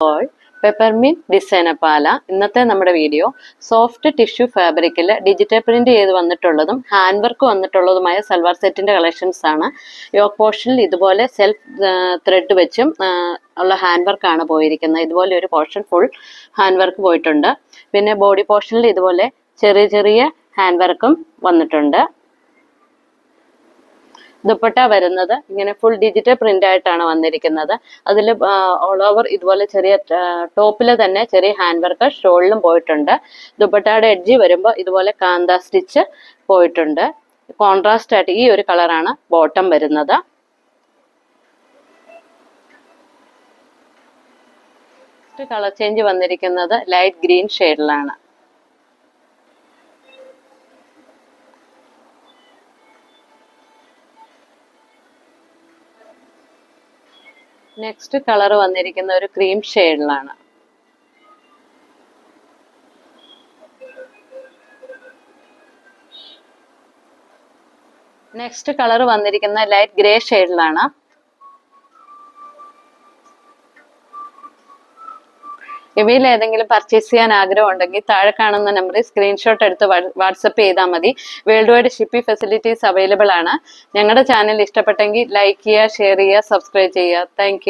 All peppermint designer പാല. ഇന്നത്തെ നമ്മുടെ video soft tissue ഫാബ്രിക്കിൽ ഡിജിറ്റൽ പ്രിന്റ് ചെയ്ത് വന്നിട്ടുള്ളതും ഹാൻഡ് വർക്ക് വന്നിട്ടുള്ളതുമായ സൽവാർ സെറ്റിന്റെ കളക്ഷൻസ് ആണ്. യോക്ക് പോർഷനിൽ ഇതുപോലെ സെൽഫ് ത്രെഡ് വെച്ചും ഉള്ള ഹാൻഡ് വർക്കാണ് പോയിരിക്കുന്നത്. ഇതുപോലെ ഒരു പോർഷൻ ഫുൾ ഹാൻഡ് വർക്ക് പോയിട്ടുണ്ട്. പിന്നെ ബോഡി പോർഷനിൽ ഇതുപോലെ ചെറിയ ചെറിയ ഹാൻഡ് വർക്കും വന്നിട്ടുണ്ട്. ദുപ്പട്ട വരുന്നത് ഇങ്ങനെ ഫുൾ ഡിജിറ്റൽ പ്രിന്റ് ആയിട്ടാണ് വന്നിരിക്കുന്നത്. അതിൽ ഓൾ ഓവർ ഇതുപോലെ ചെറിയ ടോപ്പിൽ തന്നെ ചെറിയ ഹാൻഡ് വർക്ക് ഷോളിലും പോയിട്ടുണ്ട്. ദുപ്പട്ടയുടെ എഡ്ജി വരുമ്പോൾ ഇതുപോലെ കാന്ത സ്റ്റിച്ച് പോയിട്ടുണ്ട്. കോൺട്രാസ്റ്റ് ആയിട്ട് ഈ ഒരു കളറാണ് ബോട്ടം വരുന്നത്. കളർ ചേഞ്ച് വന്നിരിക്കുന്നത് ലൈറ്റ് ഗ്രീൻ ഷെയ്ഡിലാണ്. നെക്സ്റ്റ് കളർ വന്നിരിക്കുന്ന ഒരു ക്രീം ഷെയ്ഡിലാണ്. നെക്സ്റ്റ് കളർ വന്നിരിക്കുന്ന ലൈറ്റ് ഗ്രേ ഷെയ്ഡിലാണ്. ഇവയിൽ ഏതെങ്കിലും പർച്ചേസ് ചെയ്യാൻ ആഗ്രഹം ഉണ്ടെങ്കിൽ താഴെ കാണുന്ന നമ്പറിൽ സ്ക്രീൻഷോട്ട് എടുത്ത് വാട്സപ്പ് ചെയ്താൽ മതി. World wide shipping facilities available ആണ്. ഞങ്ങളുടെ ചാനൽ ഇഷ്ടപ്പെട്ടെങ്കിൽ ലൈക്ക് ചെയ്യുക, ഷെയർ ചെയ്യുക, സബ്സ്ക്രൈബ് ചെയ്യുക. താങ്ക്